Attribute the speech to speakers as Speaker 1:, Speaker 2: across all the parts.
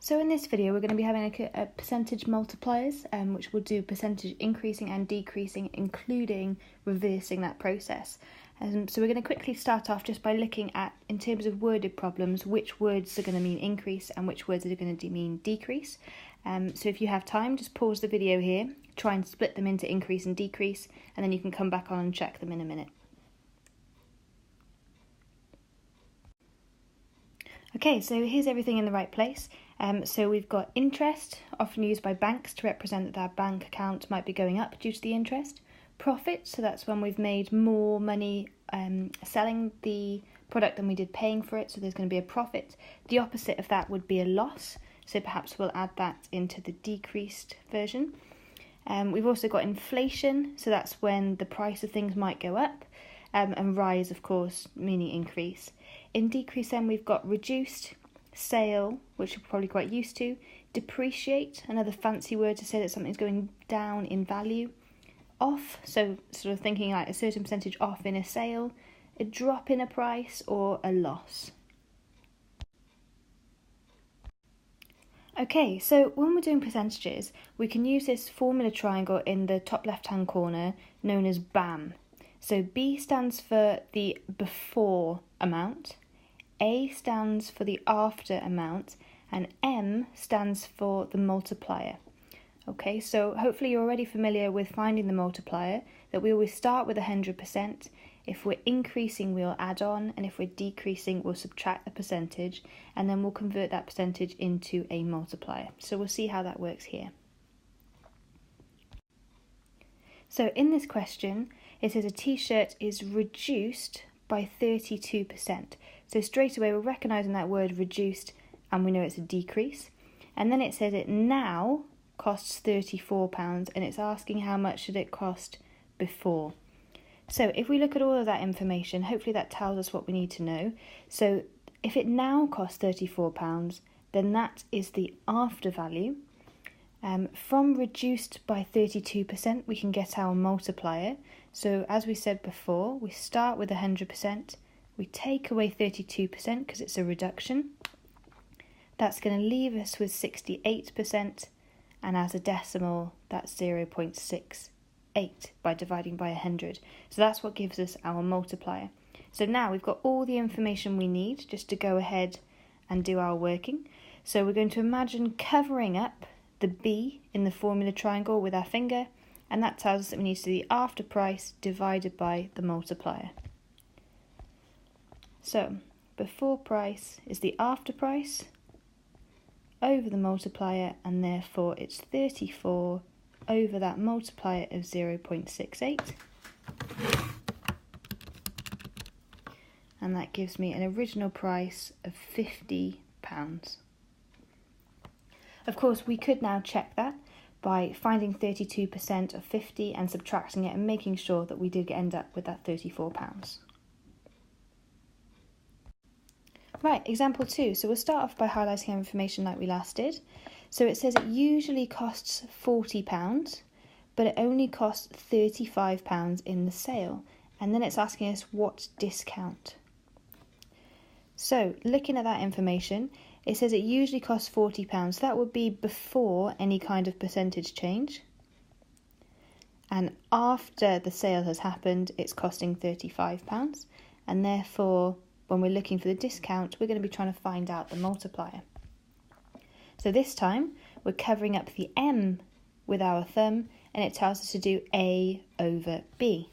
Speaker 1: So in this video we're going to be having a percentage multipliers, which will do percentage increasing and decreasing, including reversing that process. So we're going to quickly start off just by looking at, in terms of worded problems, which words are going to mean increase and which words are going to mean decrease. So if you have time, just pause the video here, try and split them into increase and decrease, and then you can come back on and check them in a minute. Okay, so here's everything in the right place. So we've got interest, often used by banks to represent that their bank account might be going up due to the interest. Profit, so that's when we've made more money selling the product than we did paying for it, so there's going to be a profit. The opposite of that would be a loss, so perhaps we'll add that into the decreased version. We've also got inflation, so that's when the price of things might go up, and rise, of course, meaning increase. In decrease then we've got reduced, sale, which you're probably quite used to, depreciate, another fancy word to say that something's going down in value, off, so sort of thinking like a certain percentage off in a sale, a drop in a price, or a loss. Okay, so when we're doing percentages, we can use this formula triangle in the top left-hand corner known as BAM. So B stands for the before amount, A stands for the after amount, and M stands for the multiplier. Okay, so hopefully you're already familiar with finding the multiplier, that we always start with 100%. If we're increasing, we'll add on, and if we're decreasing, we'll subtract the percentage, and then we'll convert that percentage into a multiplier. So we'll see how that works here. So in this question, it says a t-shirt is reduced by 32%. So straight away we're recognising that word reduced, and we know it's a decrease. And then it says it now costs £34, and it's asking how much did it cost before. So if we look at all of that information, hopefully that tells us what we need to know. So if it now costs £34, then that is the after value. From reduced by 32%, we can get our multiplier. So as we said before, we start with 100%, we take away 32% because it's a reduction. That's going to leave us with 68%, and as a decimal, that's 0.68 by dividing by 100. So that's what gives us our multiplier. So now we've got all the information we need just to go ahead and do our working. So we're going to imagine covering up the B in the formula triangle with our finger, and that tells us that we need to do the after price divided by the multiplier. So before price is the after price over the multiplier, and therefore it's 34 over that multiplier of 0.68, and that gives me an original price of £50. Of course, we could now check that by finding 32% of 50 and subtracting it and making sure that we did end up with that £34. Right, example 2. So we'll start off by highlighting our information like we last did. So it says it usually costs £40, but it only costs £35 in the sale. And then it's asking us what discount. So looking at that information, it says it usually costs £40. That would be before any kind of percentage change. And after the sale has happened, it's costing £35. And therefore, when we're looking for the discount, we're going to be trying to find out the multiplier. So this time, we're covering up the M with our thumb, and it tells us to do A over B.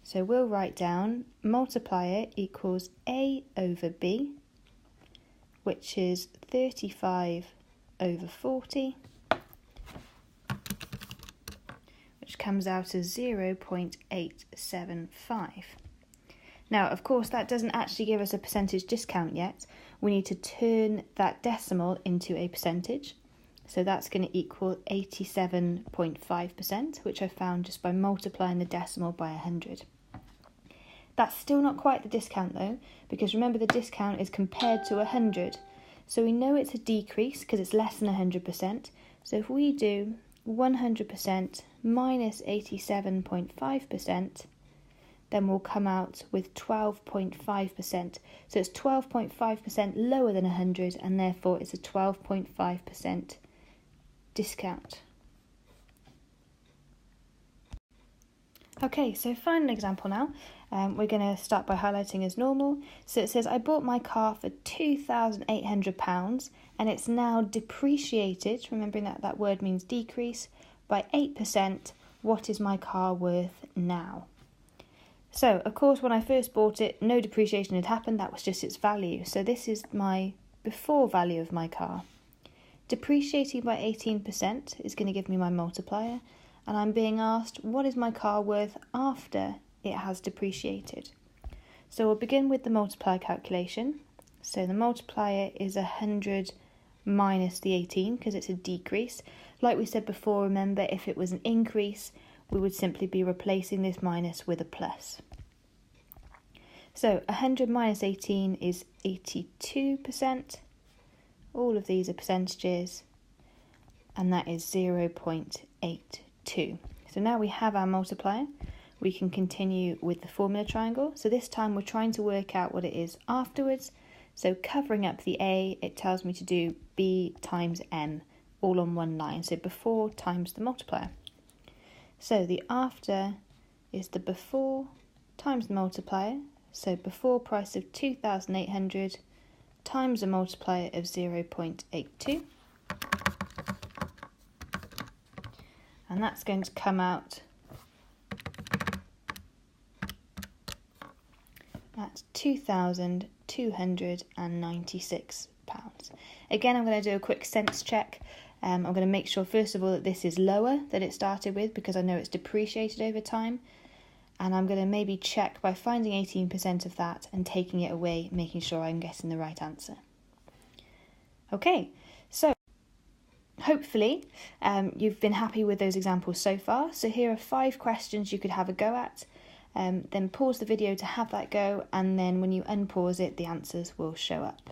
Speaker 1: So we'll write down multiplier equals A over B, which is 35 over 40, which comes out as 0.875. Now, of course, that doesn't actually give us a percentage discount yet. We need to turn that decimal into a percentage. So that's going to equal 87.5%, which I found just by multiplying the decimal by 100. That's still not quite the discount though, because remember the discount is compared to 100. So we know it's a decrease because it's less than 100%. So if we do 100% minus 87.5%, then we'll come out with 12.5%. So it's 12.5% lower than 100, and therefore it's a 12.5% discount. Okay, so final example now. We're going to start by highlighting as normal. So it says, I bought my car for £2,800 and it's now depreciated, remembering that that word means decrease, by 8%. What is my car worth now? So, of course, when I first bought it, no depreciation had happened, that was just its value. So this is my before value of my car. Depreciating by 18% is going to give me my multiplier, and I'm being asked, what is my car worth after it has depreciated? So we'll begin with the multiplier calculation. So the multiplier is 100 minus the 18 because it's a decrease. Like we said before, remember, if it was an increase, we would simply be replacing this minus with a plus. So 100 minus 18 is 82%. All of these are percentages, and that is 0.82. So now we have our multiplier. We can continue with the formula triangle. So this time we're trying to work out what it is afterwards. So covering up the A, it tells me to do B times M, all on one line. So before times the multiplier. So the after is the before times the multiplier. So before price of 2,800 times a multiplier of 0.82. And that's going to come out at £2,296. Again, I'm going to do a quick sense check. I'm going to make sure, first of all, that this is lower than it started with because I know it's depreciated over time. And I'm going to maybe check by finding 18% of that and taking it away, making sure I'm getting the right answer. Okay, so hopefully you've been happy with those examples so far. So here are 5 questions you could have a go at. Then pause the video to have that go, and then when you unpause it, the answers will show up.